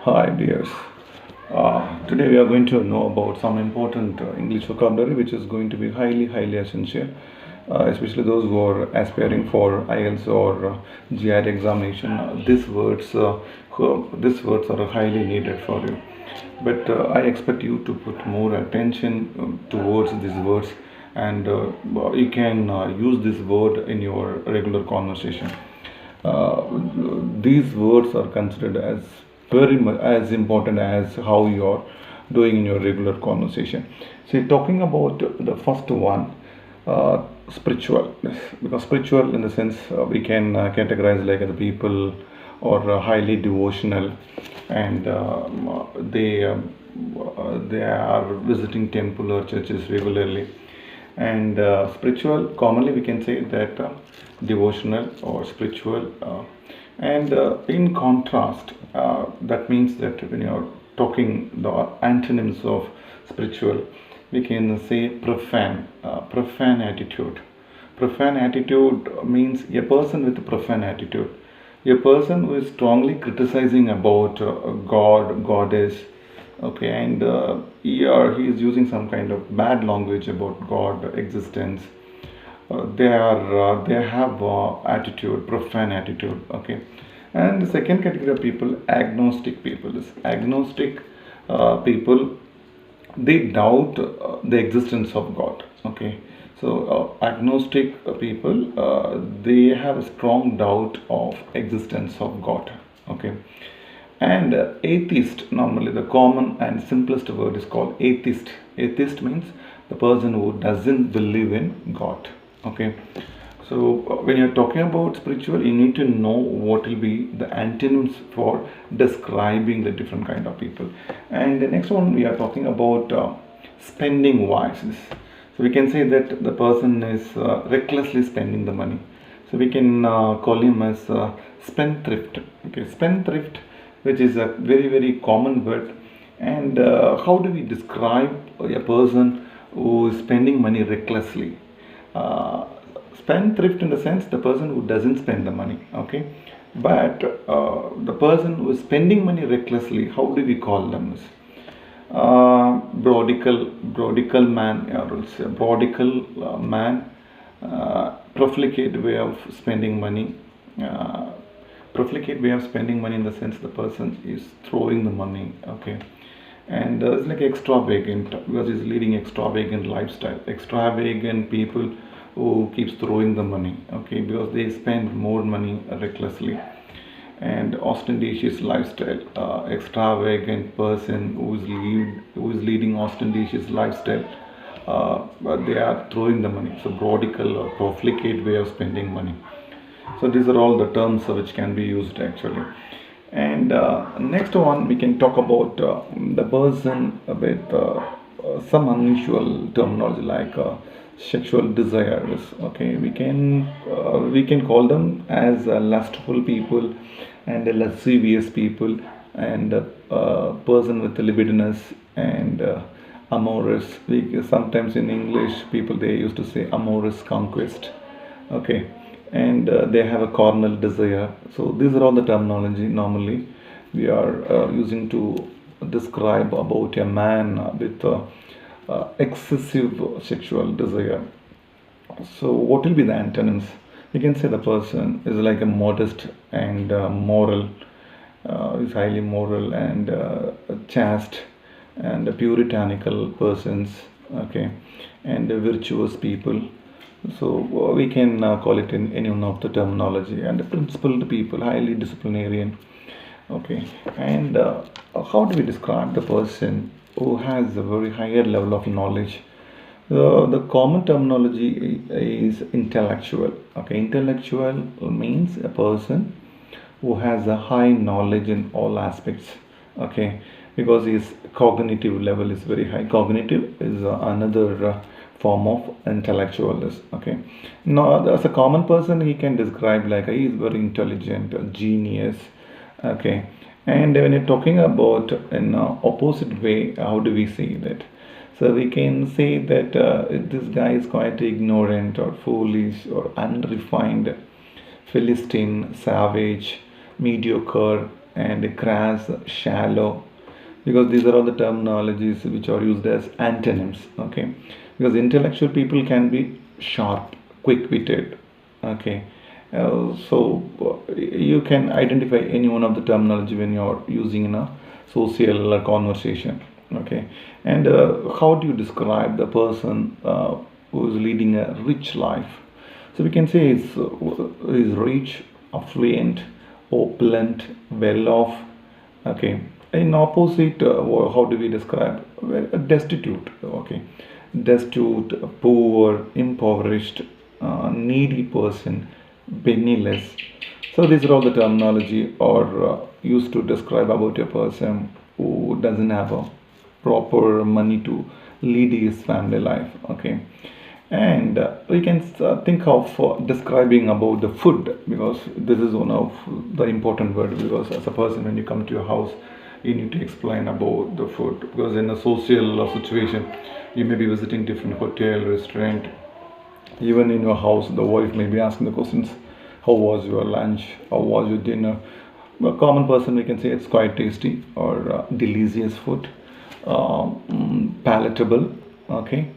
Hi dears. Today we are going to know about some important English vocabulary which is going to be highly essential, especially those who are aspiring for IELTS or GR examination. These words are highly needed for you. But I expect you to put more attention towards these words, and you can use this word in your regular conversation. uh, these words are considered as very much as important as how you are doing in your regular conversation. So, talking about the first one, spiritual, because spiritual in the sense we can categorize like the people or highly devotional, and they are visiting temple or churches regularly. And spiritual, commonly we can say that devotional or spiritual. And in contrast, that means that when you're talking the antonyms of spiritual, we can say profane, profane attitude. Profane attitude means a person with a profane attitude, a person who is strongly criticizing about God, goddess, okay, and he is using some kind of bad language about God existence. They have attitude, profane attitude, okay. And the second category of people, agnostic people. This agnostic people, they doubt the existence of God, okay. So agnostic people, they have a strong doubt of existence of God, okay. And atheist, normally the common and simplest word is called atheist. Atheist means the person who doesn't believe in God, okay. So when you're talking about spiritual, you need to know what will be the antonyms for describing the different kind of people. And the next one, we are talking about spending wise. So we can say that the person is recklessly spending the money. So we can call him as spendthrift. Okay, spendthrift, which is a very common word. And how do we describe a person who is spending money recklessly? Uh, Spendthrift in the sense the person who doesn't spend the money, okay. But the person who is spending money recklessly, how do we call them? Brodical man, or else a brodical man, profligate way of spending money. Uh, Profligate way of spending money in the sense the person is throwing the money, okay. And it's like extravagant because he's leading extravagant lifestyle. Extravagant people who keeps throwing the money, okay, because they spend more money recklessly. And ostentatious lifestyle, extravagant person who is leading ostentatious lifestyle, but they are throwing the money. So brodical or profligate way of spending money. So these are all the terms which can be used actually. And next one, we can talk about the person with some unusual terminology like sexual desires. Okay, we can call them as lustful people and lascivious people, and person with libidinous and amorous. Sometimes in English, people they used to say amorous conquest. Okay, and they have a carnal desire. So these are all the terminology normally we are using to describe about a man with excessive sexual desire. So what will be the antonyms? We can say the person is like a modest and moral, is highly moral and chaste and puritanical persons, okay, and virtuous people. So we can call it in any one of the terminology. And the principled people, highly disciplinarian, okay. And how do we describe the person who has a very higher level of knowledge? The common terminology is intellectual, okay. Intellectual means a person who has a high knowledge in all aspects, okay, because his cognitive level is very high. Cognitive is another form of intellectualness, okay. Now as a common person, he can describe like he is very intelligent, a genius, okay. And when you're talking about an opposite way, how do we see that? So we can say that this guy is quite ignorant or foolish or unrefined, Philistine, savage, mediocre, and crass, shallow, because these are all the terminologies which are used as antonyms. Okay, because intellectual people can be sharp, quick-witted. Okay, you can identify any one of the terminology when you're using in a social conversation. Okay, and how do you describe the person who is leading a rich life? So we can say is rich, affluent, opulent, well off. Okay, in opposite, how do we describe? Well, destitute. Okay, destitute, poor, impoverished, needy person, penniless. So these are all the terminology or used to describe about a person who doesn't have a proper money to lead his family life. Okay, and we can think of describing about the food, because this is one of the important word, because as a person when you come to your house you need to explain about the food, because in a social situation you may be visiting different hotel, restaurant. Even in your house the wife may be asking the questions, how was your lunch, how was your dinner? A common person we can say it's quite tasty or delicious food, palatable. Okay,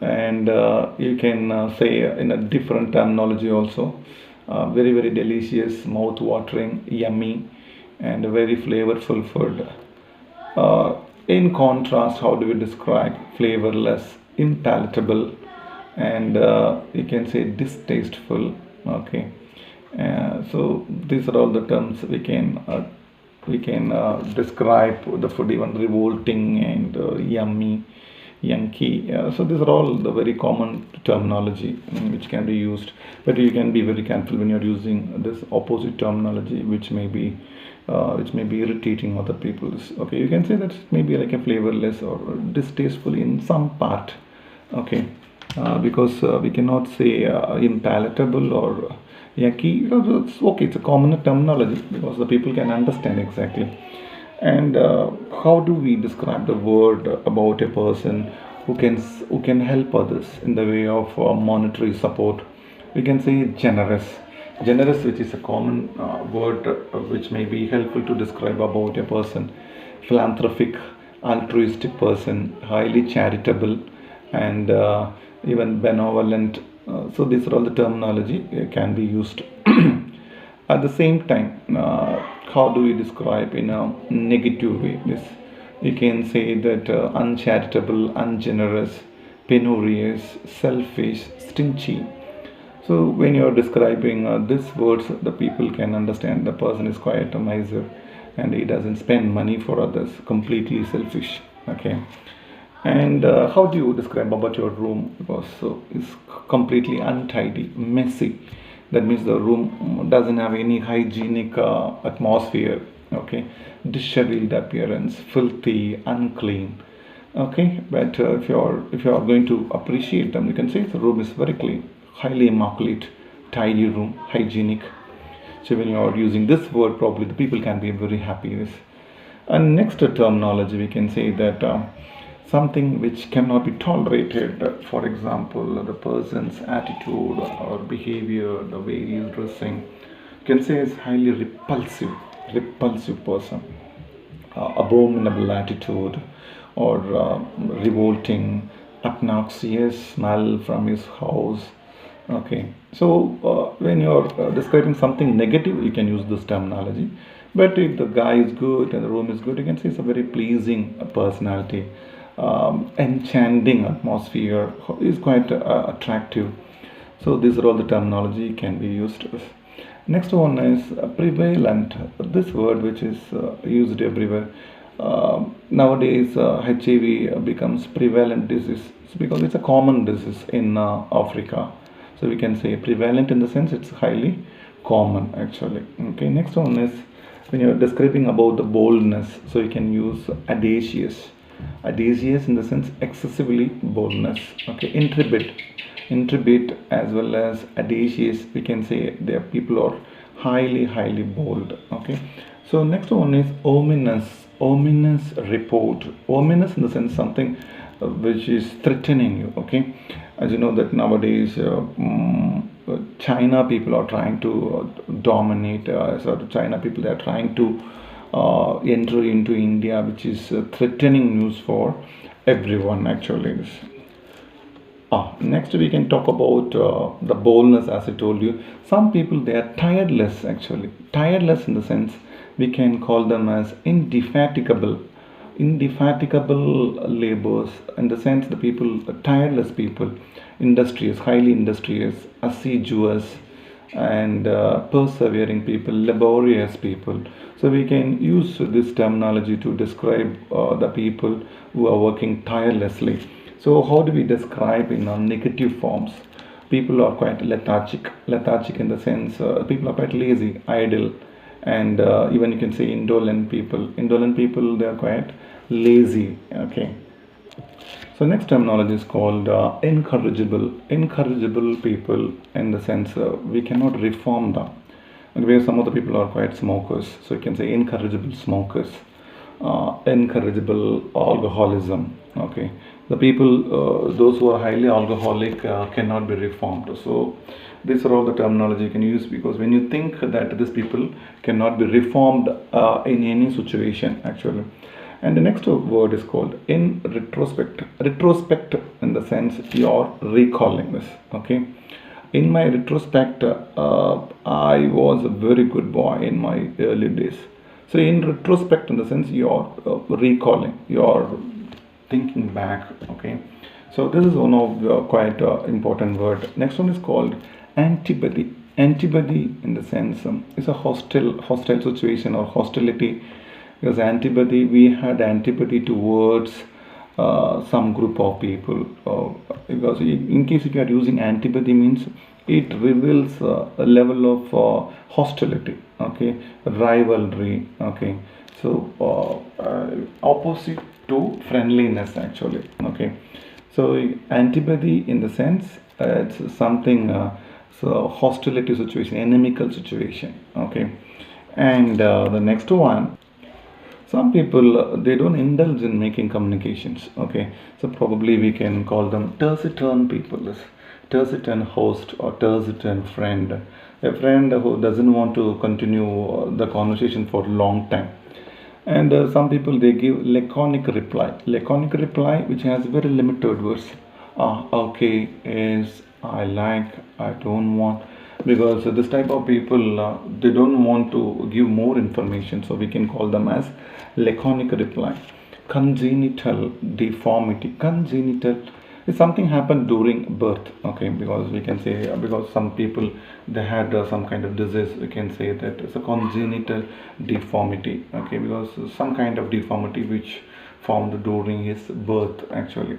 and you can say in a different terminology also, very very delicious, mouth watering, yummy, and very flavorful food. In contrast, how do we describe flavorless, impalatable, and you can say distasteful? Okay, so these are all the terms we can describe the food, even revolting and yummy, Yankee. So these are all the very common terminology which can be used, but you can be very careful when you're using this opposite terminology, which may be irritating other people's. Okay, you can say that it may be like a flavorless or distasteful in some part. Okay, because we cannot say impalatable or yucky, because it's okay, it's a common terminology because the people can understand exactly. And how do we describe the word about a person who can help others in the way of monetary support? We can say generous, which is a common word which may be helpful to describe about a person. Philanthropic, altruistic person, highly charitable, and even benevolent. So these are all the terminology can be used. At the same time, how do we describe in a negative way this? You can say that uncharitable, ungenerous, penurious, selfish, stingy. So when you are describing these words, the people can understand the person is quite a miser and he doesn't spend money for others, completely selfish. Okay, and how do you describe about your room? Because it's completely untidy, messy. That means the room doesn't have any hygienic atmosphere. Okay, disheveled appearance, filthy, unclean. Okay, but if you are going to appreciate them, you can say the room is very clean, highly immaculate, tidy room, hygienic. So when you are using this word, probably the people can be very happy with. And next terminology, we can say that something which cannot be tolerated. For example, the person's attitude or behavior, the way he is dressing, you can say is highly repulsive person. Abominable attitude, or revolting, obnoxious smell from his house. Okay, so when you're describing something negative, you can use this terminology. But if the guy is good and the room is good, you can say it's a very pleasing personality, enchanting atmosphere, is quite attractive. So these are all the terminology can be used. Next one is prevalent. This word which is used everywhere. Nowadays, HIV becomes prevalent disease because it's a common disease in Africa. So we can say prevalent in the sense it's highly common actually. Okay, next one is when you're describing about the boldness, so you can use audacious in the sense excessively boldness. Okay, intrepid as well as audacious, we can say their people are highly bold. Okay, so next one is ominous report. Ominous in the sense something which is threatening you. Okay, as you know that nowadays China people are trying to dominate. So China people, they are trying to entry into India, which is threatening news for everyone actually. Next we can talk about the boldness, as I told you. Some people, they are tireless actually. Tireless in the sense we can call them as indefatigable. Indefatigable laborers, in the sense the people, tireless people, industrious, highly industrious, assiduous, and persevering people, laborious people. So we can use this terminology to describe the people who are working tirelessly. So how do we describe in negative forms? People are quite lethargic in the sense people are quite lazy, idle, and even you can say indolent people. Indolent people, they are quite lazy. Okay. So next terminology is called incorrigible. Incorrigible people, in the sense we cannot reform them. Where some of the people are quite smokers, so you can say incorrigible smokers, incorrigible alcoholism. Okay, the people, those who are highly alcoholic cannot be reformed. So these are all the terminology you can use, because when you think that these people cannot be reformed in any situation actually. And the next word is called in retrospect. Retrospect in the sense you are recalling this. Okay, in my retrospect, I was a very good boy in my early days. So in retrospect, in the sense you are recalling, you are thinking back. Okay, so this is one of the quite important word. Next one is called antibody. Antibody in the sense is a hostile situation or hostility, because antibody, we had antibody towards some group of people, because in case if you are using antibody, means it reveals a level of hostility. Okay, rivalry. Okay, so opposite to friendliness actually. Okay, so antibody in the sense it's something, so hostility situation, inimical situation. Okay, and the next one, some people they don't indulge in making communications. Okay, so probably we can call them taciturn people. This taciturn host or taciturn friend, a friend who doesn't want to continue the conversation for a long time. And some people, they give laconic reply which has very limited words. Okay, is, I like, I don't want, because this type of people, they don't want to give more information, so we can call them as laconic reply. Congenital deformity. Congenital is something happened during birth. Okay, because we can say because some people, they had some kind of disease, we can say that it's a congenital deformity. Okay, because some kind of deformity which formed during his birth actually.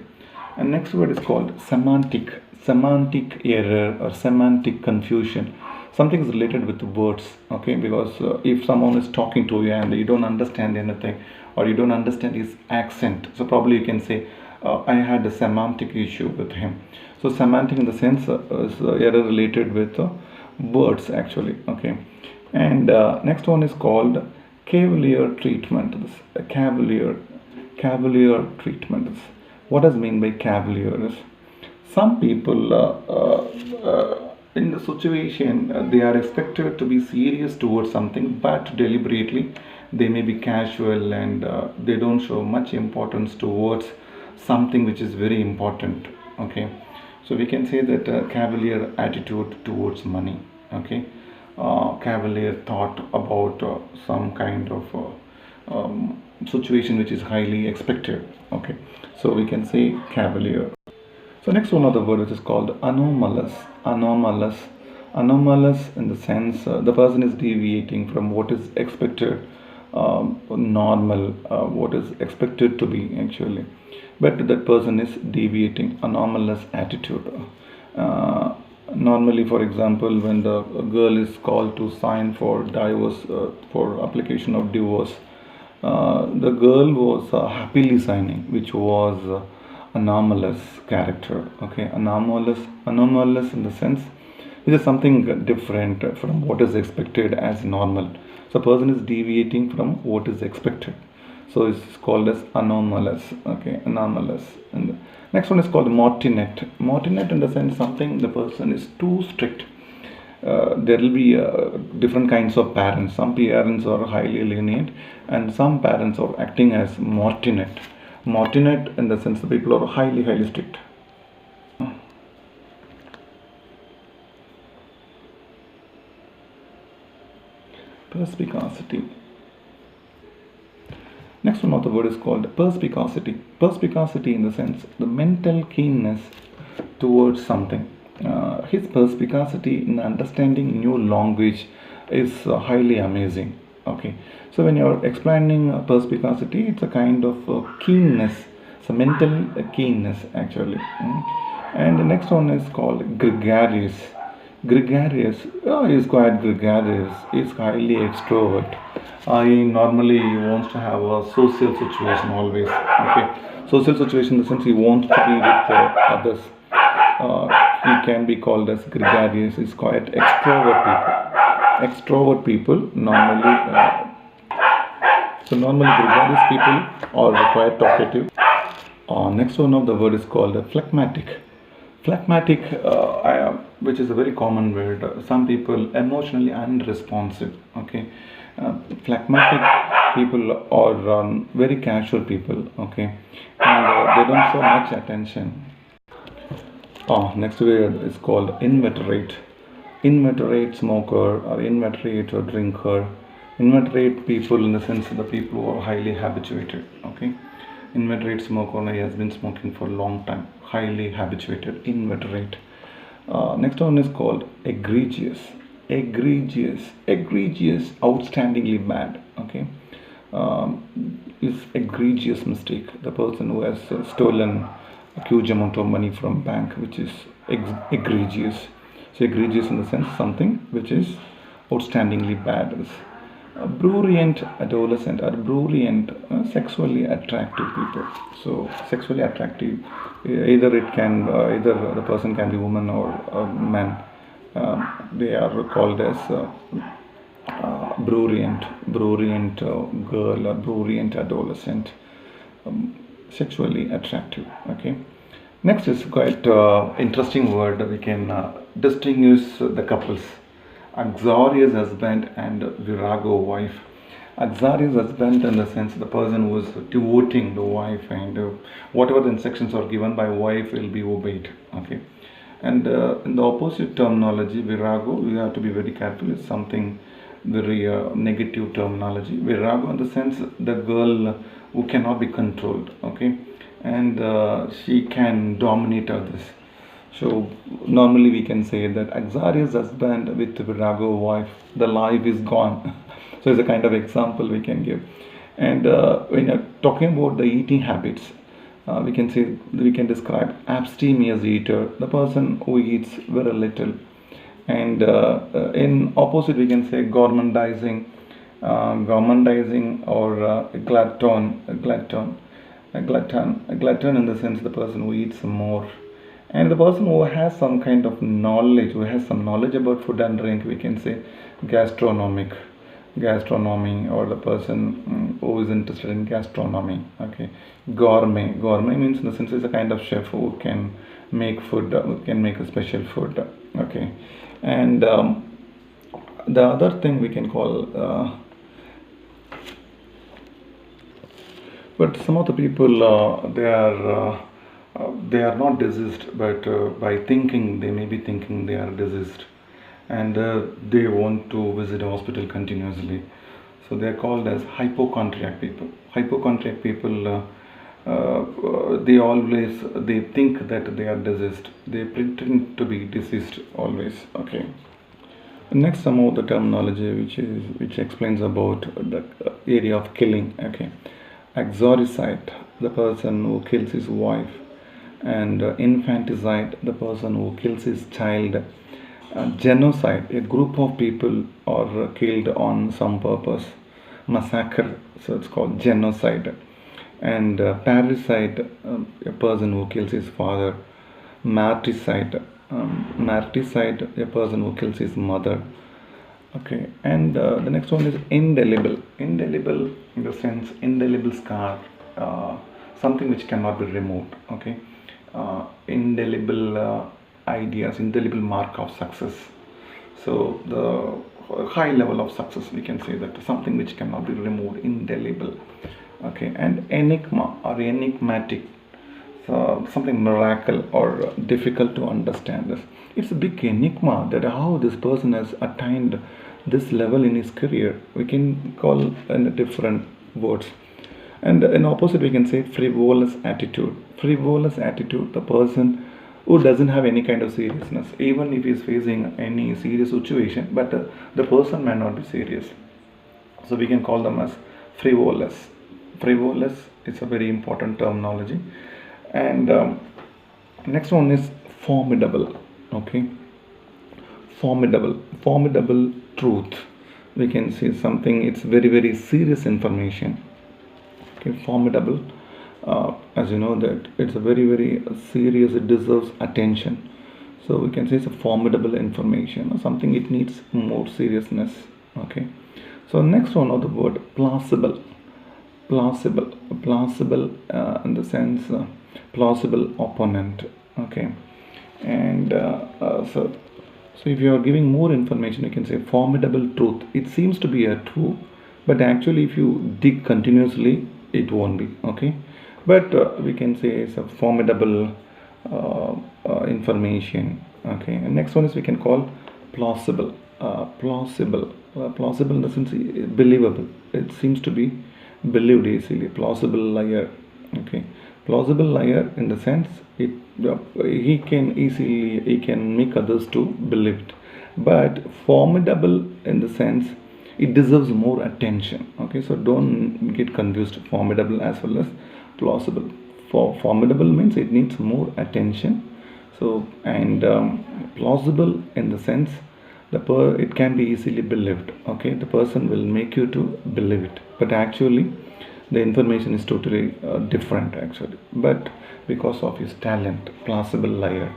And next word is called semantic. Semantic error or semantic confusion. Something is related with words. Okay, because if someone is talking to you and you don't understand anything, or you don't understand his accent, so probably you can say I had a semantic issue with him. So semantic in the sense is error related with words actually. Okay, and next one is called cavalier treatment. This cavalier treatment. What does mean by cavalier? Is some people in the situation, they are expected to be serious towards something, but deliberately they may be casual, and they don't show much importance towards something which is very important. Okay, so we can say that cavalier attitude towards money. Okay, cavalier thought about some kind of situation which is highly expected. Okay, so we can say cavalier. So next one of the word which is called anomalous. Anomalous in the sense the person is deviating from what is expected, normal, what is expected to be actually, but that person is deviating. Anomalous attitude. Normally, for example, when the girl is called to sign for divorce, for application of divorce, the girl was happily signing, which was anomalous character. Okay, anomalous in the sense it is something different from what is expected as normal. So person is deviating from what is expected, so it's called as anomalous. Okay, anomalous. And the next one is called mortinate. Mortinate in the sense something, the person is too strict. there will be different kinds of parents. Some parents are highly lenient, and some parents are acting as martinet. Martinet in the sense the people are highly strict. Perspicacity. Next one of the word is called perspicacity. Perspicacity in the sense the mental keenness towards something. His perspicacity in understanding new language is highly amazing. Okay, so when you're explaining perspicacity, it's a kind of keenness, it's a mental keenness actually. And the next one is called gregarious. Gregarious, he is quite gregarious, he is highly extrovert. He normally wants to have a social situation always. Okay, social situation in the sense he wants to be with others. He can be called as gregarious. He's quite extrovert people. Extrovert people normally. So normally gregarious people are quite talkative. Next one of the word is called phlegmatic. Phlegmatic, which is a very common word. Some people emotionally unresponsive. Okay, phlegmatic people are very casual people. Okay, and they don't show much attention. Next word is called inveterate. Inveterate smoker or inveterate drinker. Inveterate people in the sense of the people who are highly habituated. Okay, inveterate smoker has been smoking for a long time. Highly habituated. Inveterate. Next one is called egregious. Egregious. Egregious. Outstandingly bad. Okay. Is egregious mistake. The person who has stolen a huge amount of money from bank, which is egregious. So egregious in the sense something which is outstandingly bad. Prurient adolescent or prurient sexually attractive people. So sexually attractive, either it can either the person can be woman or man. They are called as prurient girl or prurient adolescent. Sexually attractive. Okay, next is quite interesting word. We can distinguish the couples: uxorious husband and virago wife. Uxorious husband in the sense the person who is devoting the wife, and whatever the instructions are given by wife will be obeyed. Okay, and in the opposite terminology, virago, we have to be very careful. It's something very negative terminology. Virago in the sense the girl who cannot be controlled. Okay, and she can dominate others. So normally we can say that uxorious husband with virago wife, the life is gone. So it's a kind of example we can give. And when you're talking about the eating habits, we can describe abstemious eater, the person who eats very little. And in opposite we can say gormandizing or glutton in the sense the person who eats more, and the person who has some kind of knowledge, who has some knowledge about food and drink, we can say gastronomy, or the person who is interested in gastronomy. Okay, gourmet means in the sense it's a kind of chef who can make food, who can make a special food. Okay, and the other thing we can call but some of the people they are not diseased, but by thinking they may be thinking they are diseased, and they want to visit a hospital continuously. So they are called as hypochondriac people. Hypochondriac people, they think that they are diseased. They pretend to be diseased always. Okay. Next, some of the terminology which explains about the area of killing. Okay, exorcist, the person who kills his wife, and infanticide, the person who kills his child. Genocide, a group of people are killed on some purpose. Massacre, so it's called genocide. And parricide, a person who kills his father. Marticide, a person who kills his mother. Okay, and the next one is indelible. Indelible in the sense indelible scar, something which cannot be removed. Okay, indelible ideas, indelible mark of success. So the high level of success, we can say that something which cannot be removed, indelible. Okay, and enigma or enigmatic, so something miracle or difficult to understand this. It's a big enigma that how this person has attained this level in his career. We can call in different words. And in opposite, we can say frivolous attitude. Frivolous attitude, the person who doesn't have any kind of seriousness, even if he's facing any serious situation, but the person may not be serious. So we can call them as frivolous. Frivolous is a very important terminology. And next one is formidable. Okay, formidable truth. We can see something, it's very serious information. Okay, formidable, as you know that it's a very serious, it deserves attention. So we can say it's a formidable information or something, it needs more seriousness. Okay, so next one of the word plausible. Plausible in the sense plausible opponent. Okay, and so if you are giving more information, you can say formidable truth. It seems to be a true, but actually if you dig continuously, it won't be. Okay, but we can say it's a formidable information. Okay, and next one is we can call plausible. Plausible in the sense believable. It seems to be believed easily. Plausible liar. Okay, plausible liar in the sense he can make others to believe it. But formidable in the sense it deserves more attention. Okay, so don't get confused. Formidable as well as plausible. Formidable means it needs more attention. So and plausible in the sense it can be easily believed. Okay, the person will make you to believe it, but actually the information is totally different actually, but because of his talent, plausible liar.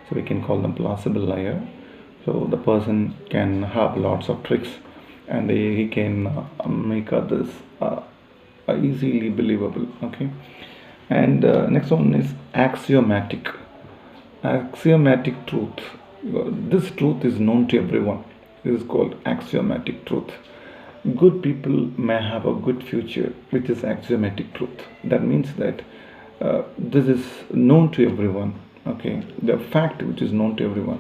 So we can call them plausible liar. So the person can have lots of tricks and he can make others easily believable. Okay, and next one is axiomatic. Axiomatic truth. This truth is known to everyone. This is called axiomatic truth. Good people may have a good future, which is axiomatic truth. That means that this is known to everyone. Okay, the fact which is known to everyone.